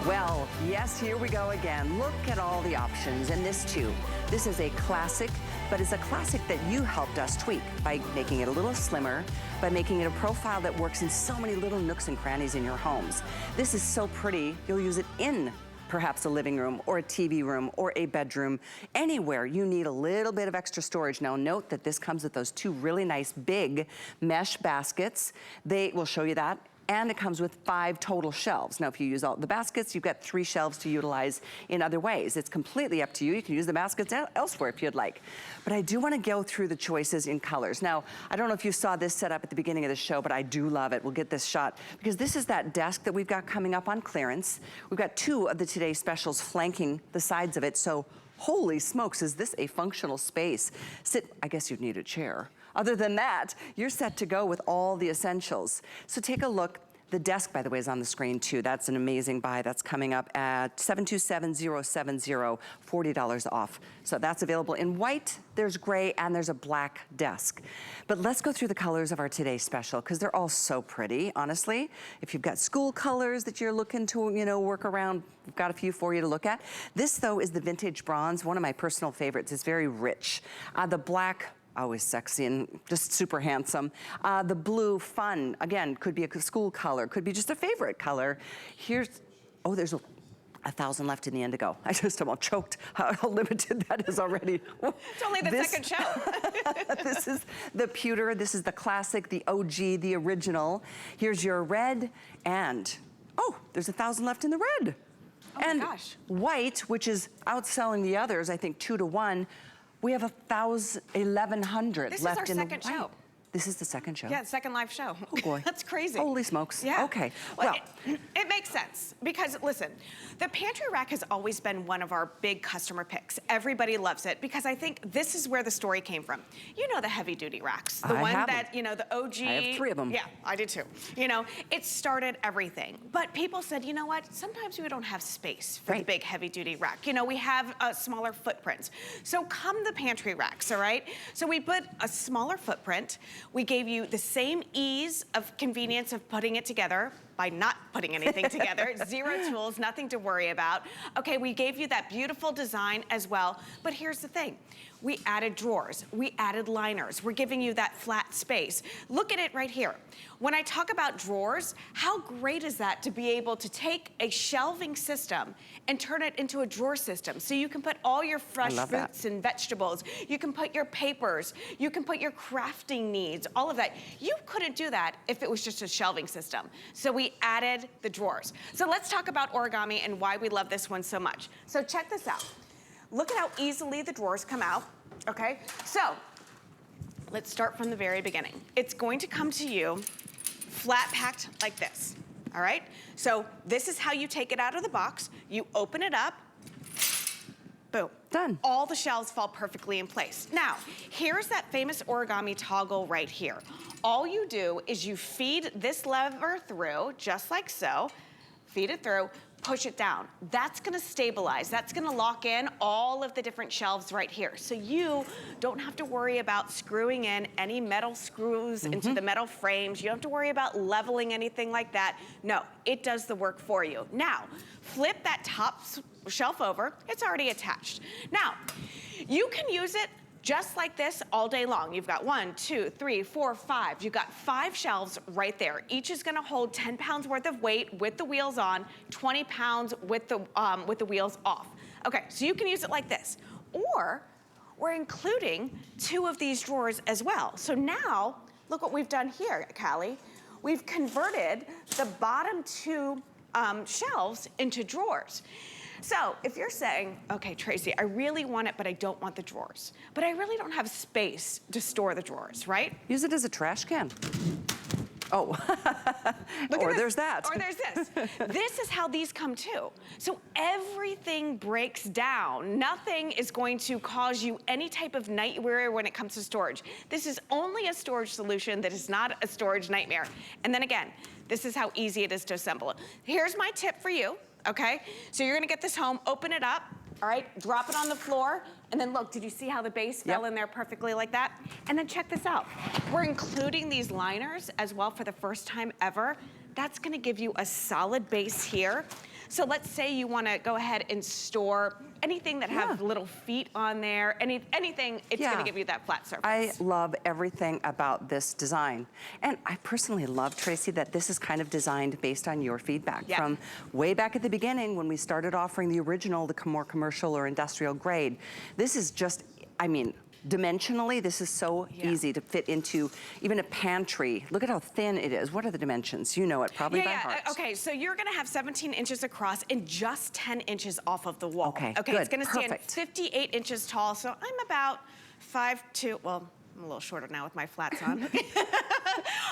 Well, yes, here we go again. Look at all the options, and this too. This is a classic, but it's a classic that you helped us tweak by making it a little slimmer, by making it a profile that works in so many little nooks and crannies in your homes. This is so pretty, you'll use it in perhaps a living room or a TV room or a bedroom. Anywhere you need a little bit of extra storage. Now note that this comes with those two really nice big mesh baskets. They will show you that. And it comes with 5 total shelves. Now, if you use all the baskets, you've got 3 shelves to utilize in other ways. It's completely up to you. You can use the baskets elsewhere if you'd like. But I do wanna go through the choices in colors. Now, I don't know if you saw this set up at the beginning of the show, but I do love it. We'll get this shot because this is that desk that we've got coming up on clearance. We've got 2 of the Today Specials flanking the sides of it. So, holy smokes, is this a functional space? I guess you'd need a chair. Other than that, you're set to go with all the essentials. So take a look. The desk, by the way, is on the screen too. That's an amazing buy. That's coming up at $727,070, $40 off. So that's available in white, there's gray, and there's a black desk. But let's go through the colors of our Today Special because they're all so pretty, honestly. If you've got school colors that you're looking to, work around, we've got a few for you to look at. This, though, is the vintage bronze, one of my personal favorites. It's very rich. The black, always sexy and just super handsome. The blue, fun, again, could be a school color, could be just a favorite color. There's 1,000 left in the indigo. I just about choked how limited that is already. It's only the second show. This is the pewter, this is the classic, the OG, the original. Here's your red, and there's 1,000 left in the red. Oh my gosh. White, which is outselling the others, I think 2 to 1. We have 1,100 left in the white. This is our second show. This is the second show? Yeah, second live show. Oh boy. That's crazy. Holy smokes. Yeah. Okay. Well, it makes sense because listen, the pantry rack has always been one of our big customer picks. Everybody loves it because I think this is where the story came from. You know the heavy duty racks. The one that, the OG. I have 3 of them. Yeah, I did too. It started everything. But people said, you know what? Sometimes we don't have space for the big heavy duty rack. We have smaller footprints. So come the pantry racks, all right? So we put a smaller footprint. We gave you the same ease of convenience of putting it together by not putting anything together. 0 tools, nothing to worry about. Okay, we gave you that beautiful design as well, but here's the thing. We added drawers, we added liners. We're giving you that flat space. Look at it right here. When I talk about drawers, how great is that to be able to take a shelving system and turn it into a drawer system? So you can put all your fresh fruits and vegetables, you can put your papers, you can put your crafting needs, all of that. You couldn't do that if it was just a shelving system. So we added the drawers. So let's talk about Origami and why we love this one so much. So check this out. Look at how easily the drawers come out, okay? So let's start from the very beginning. It's going to come to you flat packed like this, all right? So this is how you take it out of the box. You open it up, boom. Done. All the shelves fall perfectly in place. Now, here's that famous origami toggle right here. All you do is you feed this lever through, just like so, feed it through, push it down. That's gonna stabilize. That's gonna lock in all of the different shelves right here. So you don't have to worry about screwing in any metal screws into the metal frames. You don't have to worry about leveling anything like that. No, it does the work for you. Now, flip that top shelf over. It's already attached. Now, you can use it just like this all day long. You've got 1, 2, 3, 4, 5. You've got 5 shelves right there. Each is gonna hold 10 pounds worth of weight with the wheels on, 20 pounds with the wheels off. Okay, so you can use it like this. Or we're including 2 of these drawers as well. So now, look what we've done here, Callie. We've converted the bottom 2 shelves into drawers. So if you're saying, okay, Tracy, I really want it, but I don't want the drawers. But I really don't have space to store the drawers, right? Use it as a trash can. Oh, or there's that. Or there's this. This is how these come too. So everything breaks down. Nothing is going to cause you any type of nightmare when it comes to storage. This is only a storage solution that is not a storage nightmare. And then again, this is how easy it is to assemble it. Here's my tip for you. Okay, so you're gonna get this home, open it up, all right, drop it on the floor, and then look, did you see how the base fell in there perfectly like that? And then check this out. We're including these liners as well for the first time ever. That's gonna give you a solid base here. So let's say you wanna go ahead and store anything that have little feet on there, anything, it's gonna give you that flat surface. I love everything about this design. And I personally love, Tracy, that this is kind of designed based on your feedback from way back at the beginning when we started offering the original, the more commercial or industrial grade. This is just, I mean, dimensionally, this is so easy to fit into even a pantry. Look at how thin it is. What are the dimensions? You know it probably by heart. Okay, so you're gonna have 17 inches across and just 10 inches off of the wall. Okay, it's gonna stand 58 inches tall, so I'm about 5'2", well, I'm a little shorter now with my flats on.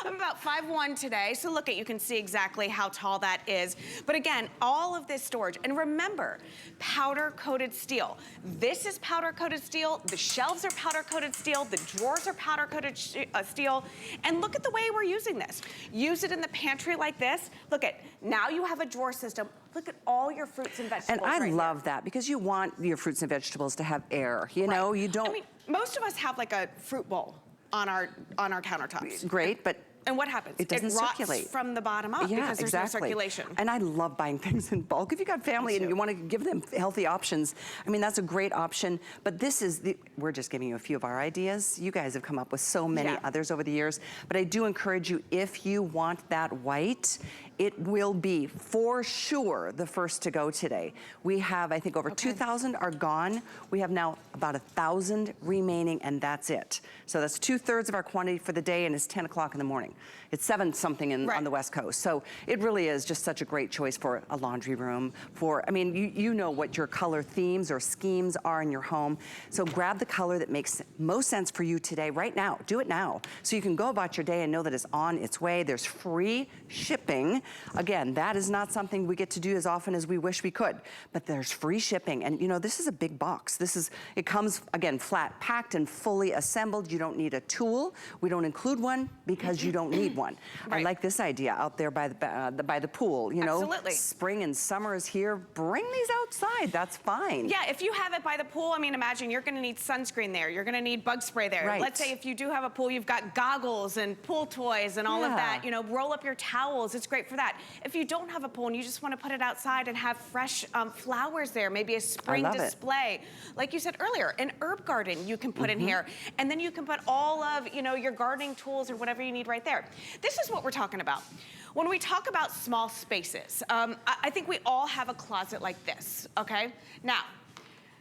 I'm about 5'1" today, so look at, you can see exactly how tall that is. But again, all of this storage, and remember, powder-coated steel. This is powder-coated steel, the shelves are powder-coated steel, the drawers are powder-coated steel, and look at the way we're using this. Use it in the pantry like this. Look at, now you have a drawer system. Look at all your fruits and vegetables. And I love that because you want your fruits and vegetables to have air. You know, you don't. I mean, most of us have like a fruit bowl on our countertops. Great, but and what happens? It doesn't rots circulate from the bottom up because there's no circulation. And I love buying things in bulk. If you've got family and you want to give them healthy options, I mean, that's a great option. But this is, we're just giving you a few of our ideas. You guys have come up with so many others over the years. But I do encourage you, if you want that white, it will be for sure the first to go today. We have, I think, over 2,000 are gone. We have now about 1,000 remaining, and that's it. So that's 2/3 of our quantity for the day, and it's 10 o'clock in the morning. It's 7 something on the West Coast. So it really is just such a great choice for a laundry room. For, I mean, you know what your color themes or schemes are in your home. So grab the color that makes most sense for you today, right now. Do it now. So you can go about your day and know that it's on its way. There's free shipping. Again, that is not something we get to do as often as we wish we could, but there's free shipping. And you know, this is a big box. It comes, again, flat packed and fully assembled. You don't need a tool. We don't include one because you don't need one. I like this idea out there by the pool, you know. Absolutely. Spring and summer is here. Bring these outside, that's fine. Yeah, if you have it by the pool, I mean, imagine you're gonna need sunscreen there. You're gonna need bug spray there. Right. Let's say if you do have a pool, you've got goggles and pool toys and all of that. You know, roll up your towels, it's great for that. If you don't have a pool and you just wanna put it outside and have fresh flowers there, maybe a spring display. Like you said earlier, an herb garden you can put in here. And then you can put all of, you know, your gardening tools or whatever you need right there. This is what we're talking about. When we talk about small spaces, I think we all have a closet like this, okay? Now,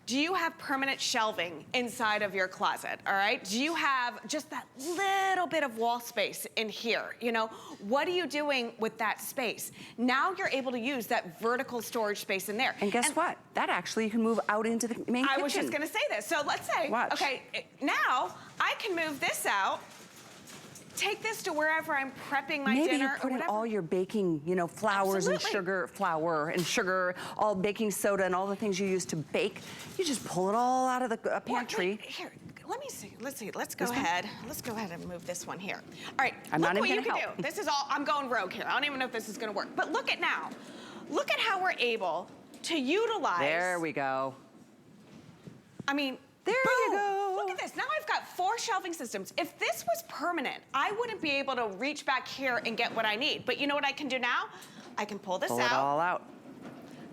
do you have permanent shelving inside of your closet, all right? Do you have just that little bit of wall space in here, you know? What are you doing with that space? Now you're able to use that vertical storage space in there. And guess what? That actually you can move out into the main kitchen. I was just gonna say this. So let's say, okay, now I can move this out, take this to wherever I'm prepping my dinner. Maybe you put in all your baking, you know, flours and flour and sugar, all baking soda and all the things you use to bake. You just pull it all out of the pantry. Here, let me see. Let's go ahead. Let's go ahead and move this one here. All right, I'm look not what even you gonna can help. do. This is all, I'm going rogue here. I don't even know if this is gonna work. But look at now. Look at how we're able to utilize. There we go. I mean, there you go. Look at this. Now I've got 4 shelving systems. If this was permanent, I wouldn't be able to reach back here and get what I need. But you know what I can do now? I can pull this out. Pull it all out.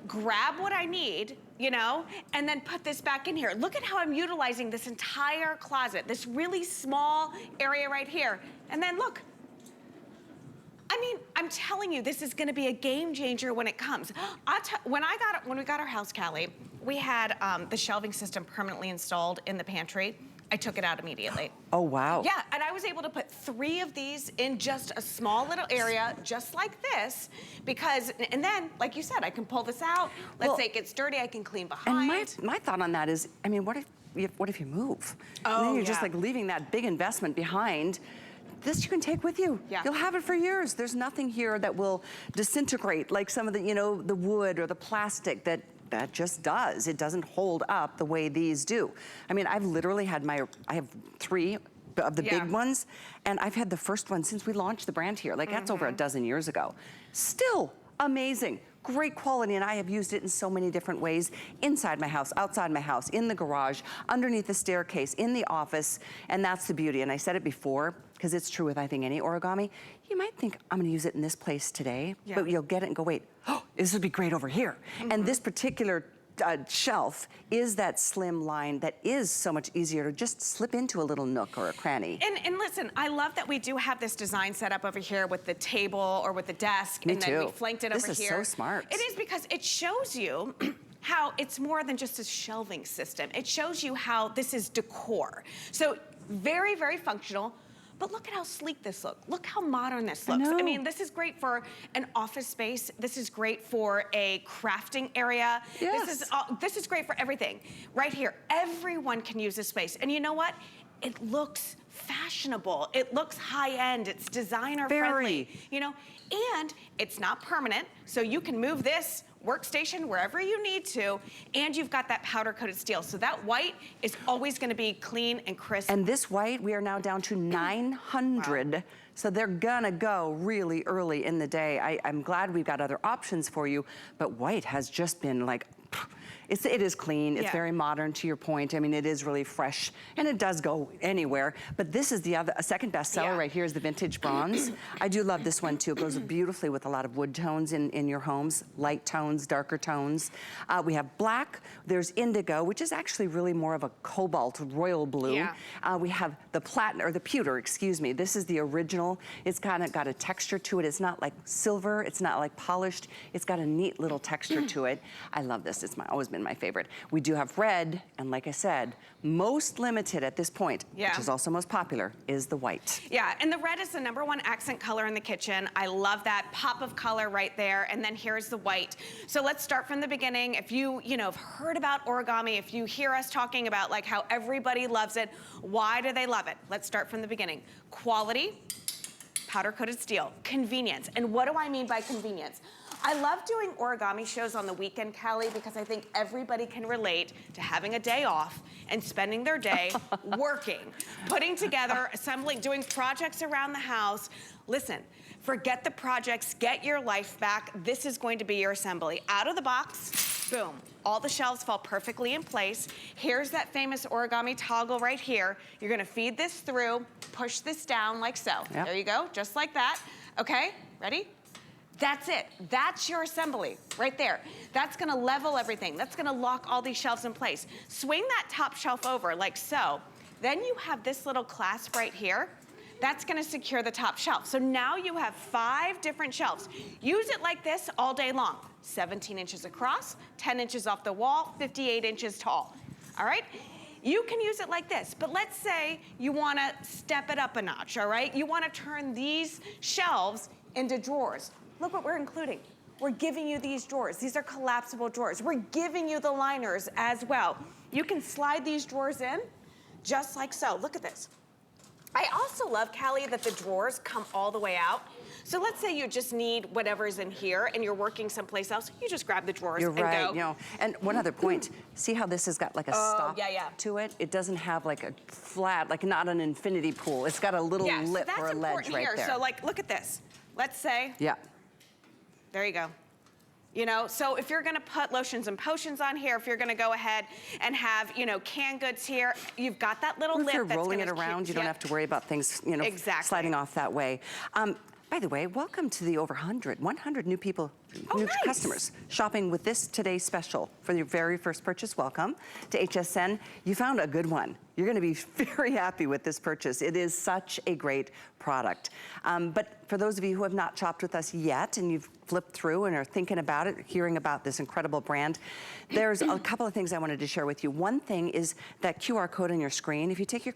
Grab what I need, you know, and then put this back in here. Look at how I'm utilizing this entire closet, this really small area right here. And then look. I mean, I'm telling you, this is gonna be a game changer when it comes. When we got our house, Callie, we had the shelving system permanently installed in the pantry. I took it out immediately. Oh, wow. Yeah, and I was able to put 3 of these in just a small little area, just like this, because, and then, like you said, I can pull this out. Let's say it gets dirty, I can clean behind. And my thought on that is, I mean, what if you move? And then you're just like leaving that big investment behind. This you can take with you. Yeah. You'll have it for years. There's nothing here that will disintegrate like some of the, you know, the wood or the plastic that just does. It doesn't hold up the way these do. I mean, I've literally had I have 3 of the big ones, and I've had the first one since we launched the brand here. Like that's over a dozen years ago. Still amazing. Great quality, and I have used it in so many different ways, inside my house, outside my house, in the garage, underneath the staircase, in the office, and that's the beauty. And I said it before, because it's true with I think any origami, you might think, I'm gonna use it in this place today, but you'll get it and go, wait, oh, this would be great over here. And this particular shelf is that slim line that is so much easier to just slip into a little nook or a cranny. And listen, I love that we do have this design set up over here with the table or with the desk. Me and too. Then we flanked it over here. This is so smart. It is, because it shows you how it's more than just a shelving system. It shows you how this is decor. So very, very functional. But look at how sleek this looks. Look how modern this looks. I mean, this is great for an office space. This is great for a crafting area. Yes. This is great for everything. Right here, everyone can use this space. And you know what? It looks fashionable. It looks high-end. It's designer-friendly. You know, and it's not permanent, so you can move this workstation wherever you need to, and you've got that powder-coated steel. So that white is always gonna be clean and crisp. And this white, we are now down to 900. Wow. So they're gonna go really early in the day. I'm glad we've got other options for you, but white has just been like, it is clean, it's very modern, to your point. I mean, it is really fresh, and it does go anywhere. But this is a second bestseller right here is the vintage bronze. I do love this one too. It goes beautifully with a lot of wood tones in your homes, light tones, darker tones. We have black, there's indigo, which is actually really more of a cobalt, royal blue. We have the platinum, or the pewter, excuse me. This is the original. It's kind of got a texture to it. It's not like silver, it's not like polished. It's got a neat little texture to it. I love this, it's always been my favorite. We do have red, and like I said, most limited at this point, which is also most popular, is the white. Yeah, and the red is the #1 accent color in the kitchen. I love that pop of color right there, and then here's the white. So let's start from the beginning. If you have heard about origami, if you hear us talking about like how everybody loves it, why do they love it? Let's start from the beginning. Quality, powder-coated steel, convenience. And what do I mean by convenience? I love doing origami shows on the weekend, Callie, because I think everybody can relate to having a day off and spending their day working, putting together, assembling, doing projects around the house. Listen, forget the projects, get your life back. This is going to be your assembly. Out of the box, boom. All the shelves fall perfectly in place. Here's that famous origami toggle right here. You're gonna feed this through, push this down like so. There you go, just like that. Okay, ready? That's it. That's your assembly right there. That's gonna level everything. That's gonna lock all these shelves in place. Swing that top shelf over like so. Then you have this little clasp right here. That's gonna secure the top shelf. So now you have 5 different shelves. Use it like this all day long. 17 inches across, 10 inches off the wall, 58 inches tall. All right? You can use it like this, but let's say you wanna step it up a notch, all right? You wanna turn these shelves into drawers. Look what we're including. We're giving you these drawers. These are collapsible drawers. We're giving you the liners as well. You can slide these drawers in just like so. Look at this. I also love, Callie, that the drawers come all the way out. So let's say you just need whatever's in here and you're working someplace else, you just grab the drawers and go. You know, and one other point, see how this has got like a stop to it? It doesn't have like a flat, like not an infinity pool. It's got a little lip or a ledge right there. So like, look at this. Let's say, there you go. You know, so if you're gonna put lotions and potions on here, if you're gonna go ahead and have, canned goods here, you've got that little lip that's gonna if you're rolling it around, you don't have to worry about things, sliding off that way. By the way, welcome to the over 100 new people, new customers shopping with this today's special for your very first purchase. Welcome to HSN. You found a good one. You're gonna be very happy with this purchase. It is such a great product. But for those of you who have not shopped with us yet and you've flipped through and are thinking about it, hearing about this incredible brand, there's a couple of things I wanted to share with you. One thing is that QR code on your screen. If you take your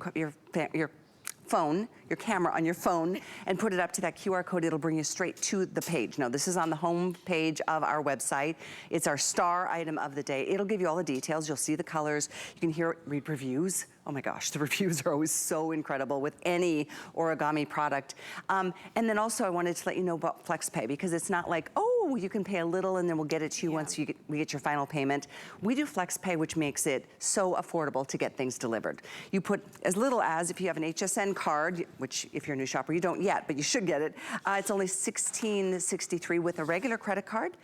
phone, your camera on your phone, and put it up to that QR code, it'll bring you straight to the page. Now, this is on the home page of our website. It's our star item of the day. It'll give you all the details. You'll see the colors. You can read reviews. Oh my gosh, the reviews are always so incredible with any origami product. And then also I wanted to let you know about FlexPay, because it's not like, oh, you can pay a little and then we'll get it to you once we get your final payment. We do FlexPay, which makes it so affordable to get things delivered. You put as little as, if you have an HSN card, which if you're a new shopper, you don't yet, but you should get it. It's only $16.63 with a regular credit card.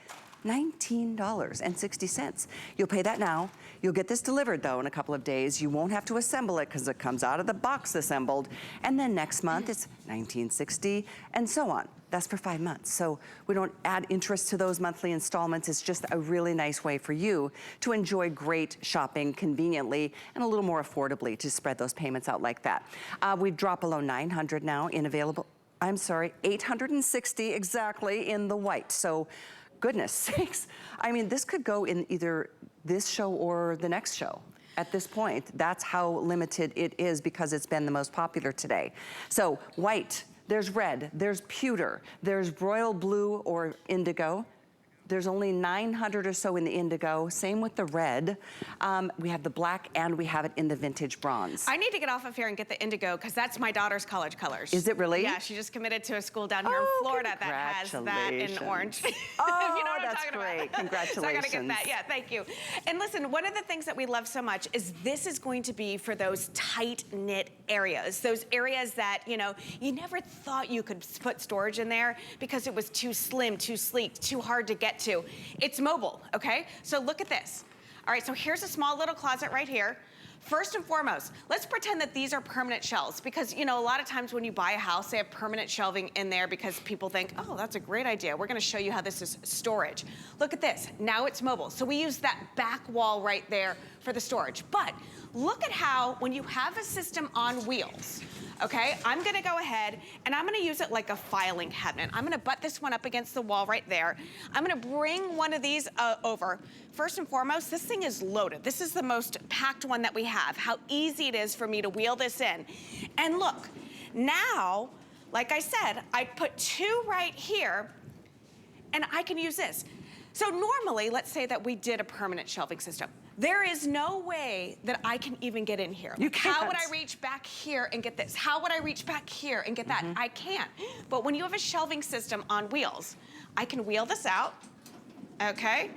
$19.60. You'll pay that now. You'll get this delivered though in a couple of days. You won't have to assemble it because it comes out of the box assembled. And then next month it's $19.60 and so on. That's for 5 months. So we don't add interest to those monthly installments. It's just a really nice way for you to enjoy great shopping conveniently and a little more affordably to spread those payments out like that. We've dropped below 900 now in available, I'm sorry, 860 exactly in the white. So goodness sakes. I mean, this could go in either this show or the next show. At this point, that's how limited it is because it's been the most popular today. So white, there's red, there's pewter, there's royal blue or indigo. There's only 900 or so in the indigo, same with the red. We have the black and we have it in the vintage bronze. I need to get off of here and get the indigo because that's my daughter's college colors. Is it really? Yeah, she just committed to a school down here in Florida that has that in orange. Oh, you know what I'm that's talking great. about. Congratulations. So I gotta get that, yeah, thank you. And listen, one of the things that we love so much is this is going to be for those tight-knit areas, those areas that, you know, you never thought you could put storage in there because it was too slim, too sleek, too hard to get to. It's mobile, okay? So look at this. All right, so here's a small little closet right here. First and foremost, let's pretend that these are permanent shelves because, you know, a lot of times when you buy a house, they have permanent shelving in there because people think, oh, that's a great idea. We're gonna show you how this is storage. Look at this, now it's mobile. So we use that back wall right there for the storage. But look at how, when you have a system on wheels, okay, I'm gonna go ahead and I'm gonna use it like a filing cabinet. I'm gonna butt this one up against the wall right there. I'm gonna bring one of these over. First and foremost, this thing is loaded. This is the most packed one that we have. How easy it is for me to wheel this in. And look, now, like I said, I put 2 right here and I can use this. So normally, let's say that we did a permanent shelving system. There is no way that I can even get in here. You can't. How would I reach back here and get this? How would I reach back here and get that? I can't. But when you have a shelving system on wheels, I can wheel this out, okay?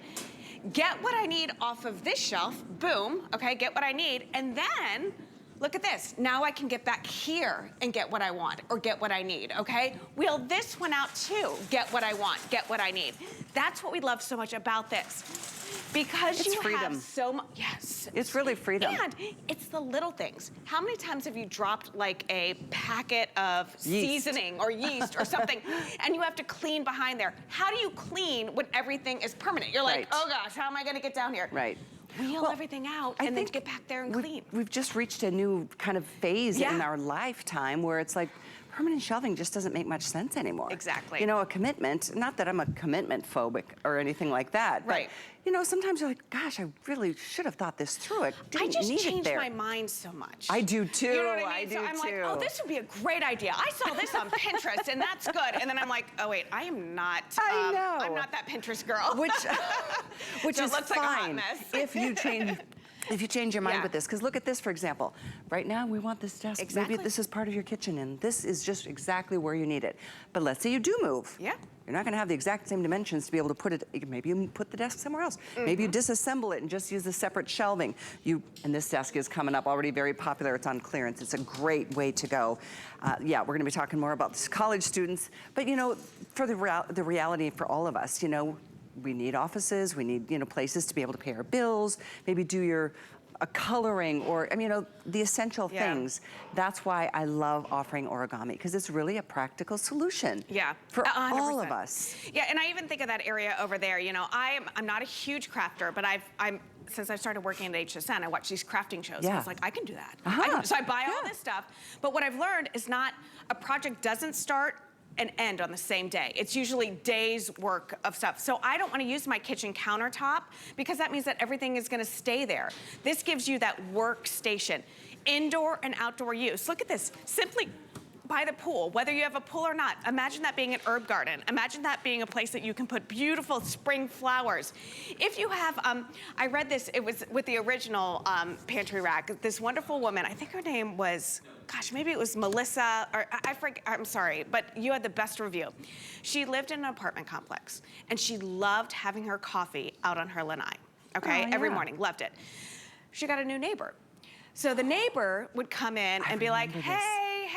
Get what I need off of this shelf, boom, okay, get what I need, and then, look at this. Now I can get back here and get what I want or get what I need, okay? Wheel this one out too. Get what I want, get what I need. That's what we love so much about this. Because it's you freedom. have so much, yes. It's really freedom. And it's the little things. How many times have you dropped like a packet of seasoning or yeast or something and you have to clean behind there? How do you clean when everything is permanent? You're like, oh gosh, how am I gonna get down here? Right. Wheel everything out and then get back there and clean. We've just reached a new kind of phase in our lifetime where it's like, permanent shelving just doesn't make much sense anymore. Exactly. You know, a commitment, not that I'm a commitment phobic or anything like that, but you know, sometimes you're like, gosh, I really should have thought this through. I just changed my mind so much. I do too. You know what I mean? I do so I'm too. like, oh, this would be a great idea. I saw this on Pinterest and that's good. And then I'm like, oh wait, I am not. I know. I'm not that Pinterest girl. Which so is it looks fine like a hot mess. if you change your mind with this. Because look at this, for example. Right now, we want this desk. Exactly. Maybe this is part of your kitchen, and this is just exactly where you need it. But let's say you do move. Yeah. You're not going to have the exact same dimensions to be able to put it. Maybe you put the desk somewhere else. Maybe you disassemble it and just use the separate shelving. And this desk is coming up already very popular. It's on clearance. It's a great way to go. Yeah, we're going to be talking more about this college students. But you know, for the reality for all of us, you know, we need offices. We need, you know, places to be able to pay our bills. Maybe do a coloring or, I mean, you know, the essential things. That's why I love offering Origami, because it's really a practical solution for 100%. all of us. Yeah, and I even think of that area over there. You know, I'm not a huge crafter, but since I started working at HSN, I watch these crafting shows. I was like, I can do that. So I buy all this stuff. But what I've learned is a project doesn't start and end on the same day. It's usually days work of stuff. So I don't want to use my kitchen countertop because that means that everything is going to stay there. This gives you that workstation, indoor and outdoor use. Look at this, simply by the pool, whether you have a pool or not. Imagine that being an herb garden. Imagine that being a place that you can put beautiful spring flowers. If you have, I read this, it was with the original pantry rack, this wonderful woman, I think her name was, gosh, maybe it was Melissa, or I forget, I'm sorry, but you had the best review. She lived in an apartment complex, and she loved having her coffee out on her lanai, okay? Every morning, loved it. She got a new neighbor. So the neighbor would come in and be like, hey,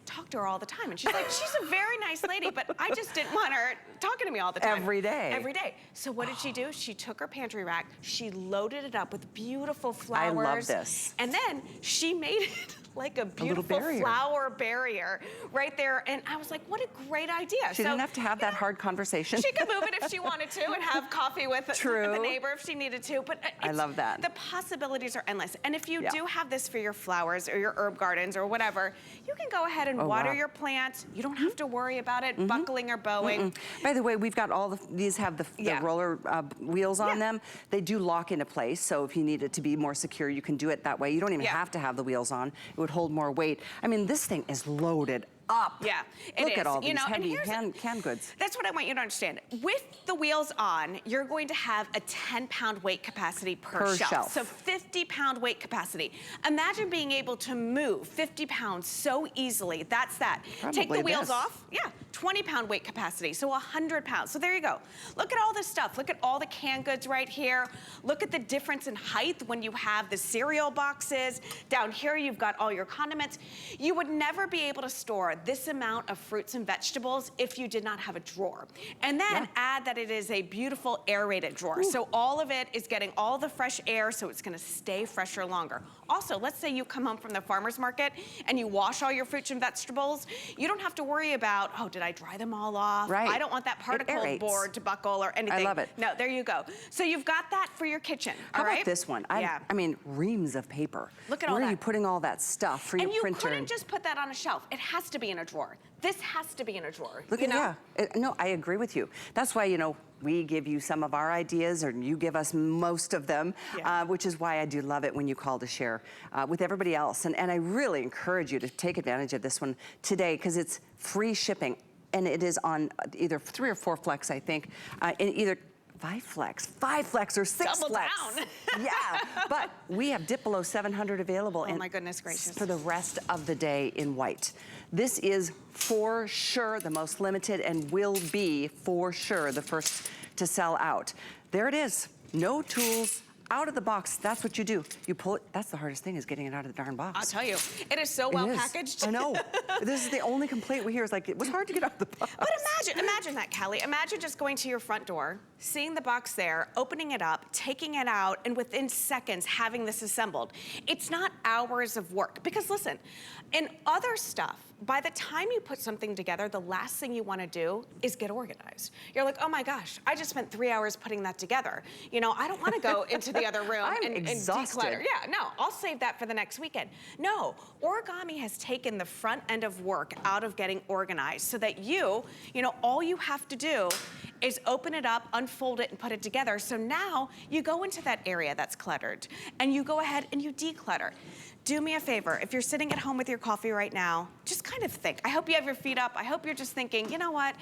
talk to her all the time. And she's like, she's a very nice lady, but I just didn't want her talking to me all the time. Every day. Every day. So what did she do? She took her pantry rack, she loaded it up with beautiful flowers. I love this. And then she made it like a beautiful flower barrier right there. And I was like, what a great idea. She didn't have to have that hard conversation. She could move it if she wanted to and have coffee with the neighbor if she needed to. But I love that. The possibilities are endless. And if you do have this for your flowers or your herb gardens or whatever, you can go ahead and water your plants. You don't have to worry about it buckling or bowing. By the way, we've got all these have the roller wheels on them. They do lock into place, so if you need it to be more secure, you can do it that way. You don't even have to have the wheels on. It would hold more weight. I mean, this thing is loaded up. Yeah, it is. Look at all these heavy and canned goods. That's what I want you to understand. With the wheels on, you're going to have a 10-pound weight capacity per shelf. So 50-pound weight capacity. Imagine being able to move 50 pounds so easily. That's that. Probably take the wheels off. Yeah, 20-pound weight capacity, so 100 pounds. So there you go. Look at all this stuff. Look at all the canned goods right here. Look at the difference in height when you have the cereal boxes. Down here, you've got all your condiments. You would never be able to store this amount of fruits and vegetables if you did not have a drawer. And then add that it is a beautiful aerated drawer. So all of it is getting all the fresh air, so it's gonna stay fresher longer. Also, let's say you come home from the farmer's market and you wash all your fruits and vegetables. You don't have to worry about, oh, did I dry them all off? Right. I don't want that particle board to buckle or anything. I love it. No, there you go. So you've got that for your kitchen, How about this one? I mean, reams of paper. Look at all that. Where are you putting all that stuff for your printer? And you couldn't just put that on a shelf. It has to be in a drawer. This has to be in a drawer. Look at no, I agree with you. That's why, you know, we give you some of our ideas, or you give us most of them, which is why I do love it when you call to share with everybody else. And I really encourage you to take advantage of this one today, because it's free shipping, and it is on either 3 or 4 flex, I think, in either 5 flex or 6 Double flex. down. Yeah, but we have dip below 700 available. Oh my goodness gracious. For the rest of the day in white. This is for sure the most limited and will be for sure the first to sell out. There it is, no tools, out of the box. That's what you do. You pull it. That's the hardest thing, is getting it out of the darn box. I'll tell you, it is so well packaged. I know. This is the only complaint we hear, is like, it was hard to get out of the box. But imagine that, Kelly. Imagine just going to your front door, seeing the box there, opening it up, taking it out, and within seconds having this assembled. It's not hours of work. Because listen, in other stuff, by the time you put something together, the last thing you want to do is get organized. You're like, oh my gosh, I just spent 3 hours putting that together. You know, I don't want to go into the other room and declutter. Yeah, no, I'll save that for the next weekend. No, Origami has taken the front end of work out of getting organized, so that you know, all you have to do is open it up, unfold it, and put it together. So now you go into that area that's cluttered, and you go ahead and you declutter. Do me a favor, if you're sitting at home with your coffee right now, just kind of think. I hope you have your feet up. I hope you're just thinking, you know what?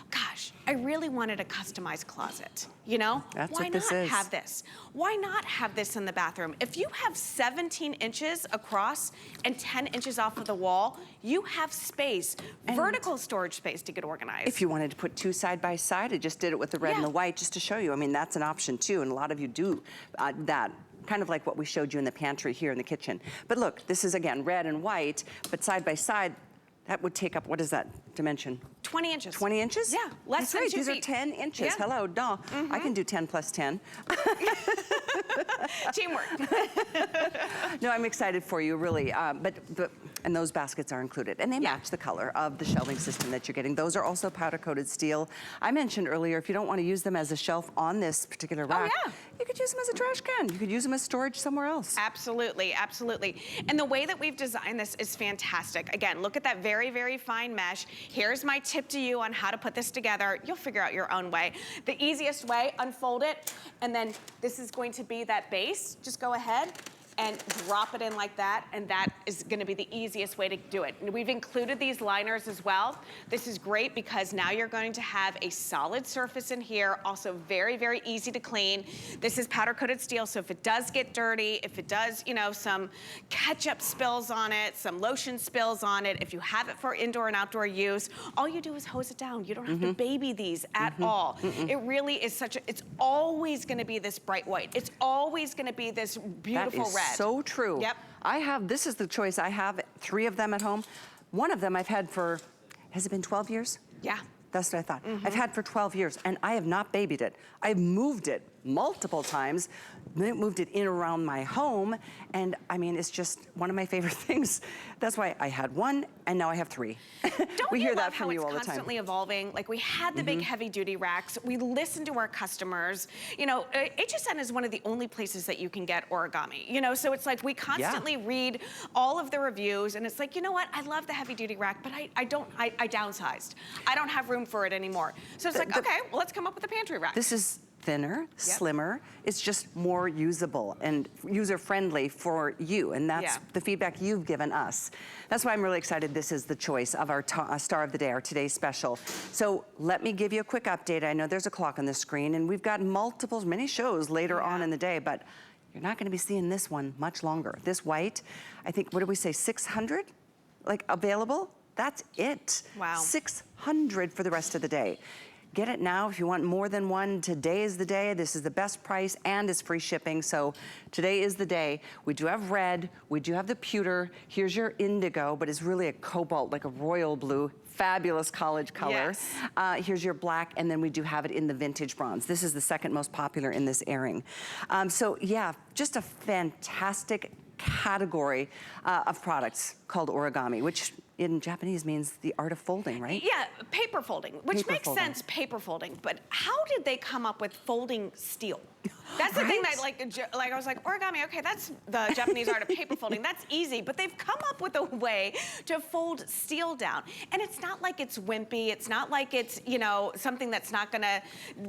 Gosh, I really wanted a customized closet, you know? That's Why what this not is. have this? Why not have this in the bathroom? If you have 17 inches across and 10 inches off of the wall, you have space, vertical storage space to get organized. If you wanted to put 2 side by side, I just did it with the red and the white just to show you. I mean, that's an option too, and a lot of you do that. Kind of like what we showed you in the pantry here in the kitchen. But look, this is again red and white, but side by side, that would take up, what is that dimension? 20 inches. 20 inches? Yeah, less than 2 These feet. are 10 inches. Yeah. Hello, duh. I can do 10 plus 10. Teamwork. No, I'm excited for you, really. And those baskets are included, and they match the color of the shelving system that you're getting. Those are also powder-coated steel. I mentioned earlier, if you don't want to use them as a shelf on this particular rack, you could use them as a trash can. You could use them as storage somewhere else. Absolutely, absolutely. And the way that we've designed this is fantastic. Again, look at that very, very fine mesh. Here's my tip to you on how to put this together. You'll figure out your own way. The easiest way, unfold it, and then this is going to be that base. Just go ahead and drop it in like that, and that is gonna be the easiest way to do it. And we've included these liners as well. This is great because now you're going to have a solid surface in here, also very, very easy to clean. This is powder coated steel, so if it does get dirty, if it does, you know, some ketchup spills on it, some lotion spills on it, if you have it for indoor and outdoor use, all you do is hose it down. You don't have to baby these at all. It really is such a, it's always gonna be this bright white. It's always gonna be this beautiful red. So true. Yep. This is the choice. I have 3 of them at home. one of them I've had for, has it been 12 years? Yeah. That's what I thought. I've had for 12 years, and I have not babied it. I've moved it multiple times, moved it in around my home, and I mean, it's just one of my favorite things. That's why I had one, and now I have 3. Don't we you hear love that from how you it's all the time. constantly evolving? Like we had the big heavy duty racks. We listened to our customers. You know, HSN is one of the only places that you can get origami. You know, so it's like we constantly read all of the reviews, and it's like, you know what? I love the heavy duty rack, but I downsized. I don't have room for it anymore. So it's like, okay, well, let's come up with a pantry rack. This is thinner, slimmer. It's just more usable and user-friendly for you, and that's the feedback you've given us. That's why I'm really excited this is the choice of our star of the day, our today's special. So let me give you a quick update. I know there's a clock on the screen, and we've got many shows later on in the day, but you're not gonna be seeing this one much longer. This white, I think, what did we say, 600? Like, available? That's it. Wow. 600 for the rest of the day. Get it now if you want more than one. Today is the day. This is the best price and it's free shipping. So today is the day. We do have red. We do have the pewter. Here's your indigo, but it's really a cobalt, like a royal blue. Fabulous college color. Yes. Here's your black, and then we do have it in the vintage bronze. This is the second most popular in this airing. So yeah, just a fantastic category of products called origami, which in Japanese means the art of folding, right? Yeah, paper folding, which Paper makes folding. sense, paper folding, but how did they come up with folding steel? That's the thing that I was like, origami, okay, that's the Japanese art of paper folding, that's easy, but they've come up with a way to fold steel down. And it's not like it's wimpy, it's not like it's, you know, something that's not gonna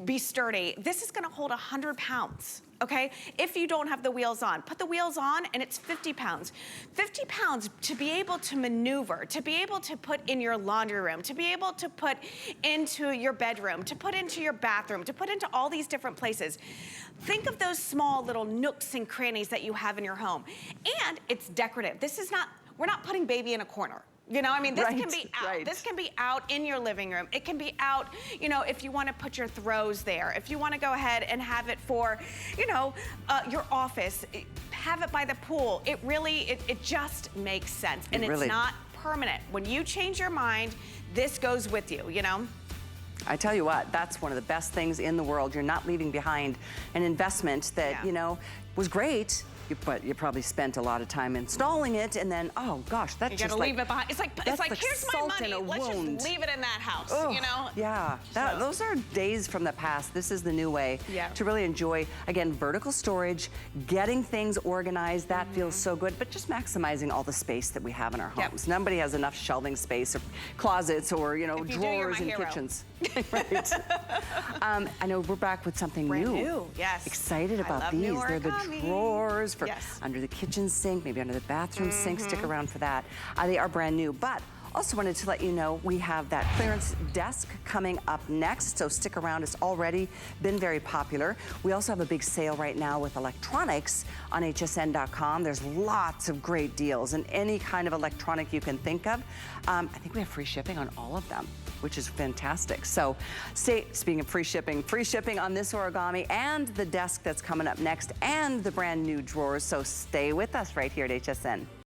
be sturdy. This is gonna hold 100 pounds. Okay, if you don't have the wheels on, put the wheels on and it's 50 pounds. 50 pounds to be able to maneuver, to be able to put in your laundry room, to be able to put into your bedroom, to put into your bathroom, to put into all these different places. Think of those small little nooks and crannies that you have in your home. And it's decorative. This is not, we're not putting baby in a corner. You know, I mean, this can be out. This can be out in your living room. It can be out, you know, if you want to put your throws there. If you want to go ahead and have it for, you know, your office, have it by the pool. It really, it just makes sense. And it's not permanent. When you change your mind, this goes with you, you know? I tell you what, that's one of the best things in the world. You're not leaving behind an investment that, you know, was great, but you probably spent a lot of time installing it, and then, oh gosh, that's just like... You gotta leave it behind. It's like here's my money, let's just leave it in that house, you know? Yeah, those are days from the past. This is the new way to really enjoy, again, vertical storage, getting things organized, that feels so good, but just maximizing all the space that we have in our homes. Nobody has enough shelving space or closets or, you know, drawers in kitchens. Right. I know we're back with something new. Yes. Excited about these. They're the drawers for under the kitchen sink, maybe under the bathroom sink. Stick around for that. They are brand new, but also wanted to let you know we have that clearance desk coming up next, so stick around. It's already been very popular. We also have a big sale right now with electronics on hsn.com. There's lots of great deals and any kind of electronic you can think of. I think we have free shipping on all of them, which is fantastic. So speaking of free shipping on this origami and the desk that's coming up next and the brand new drawers. So stay with us right here at HSN.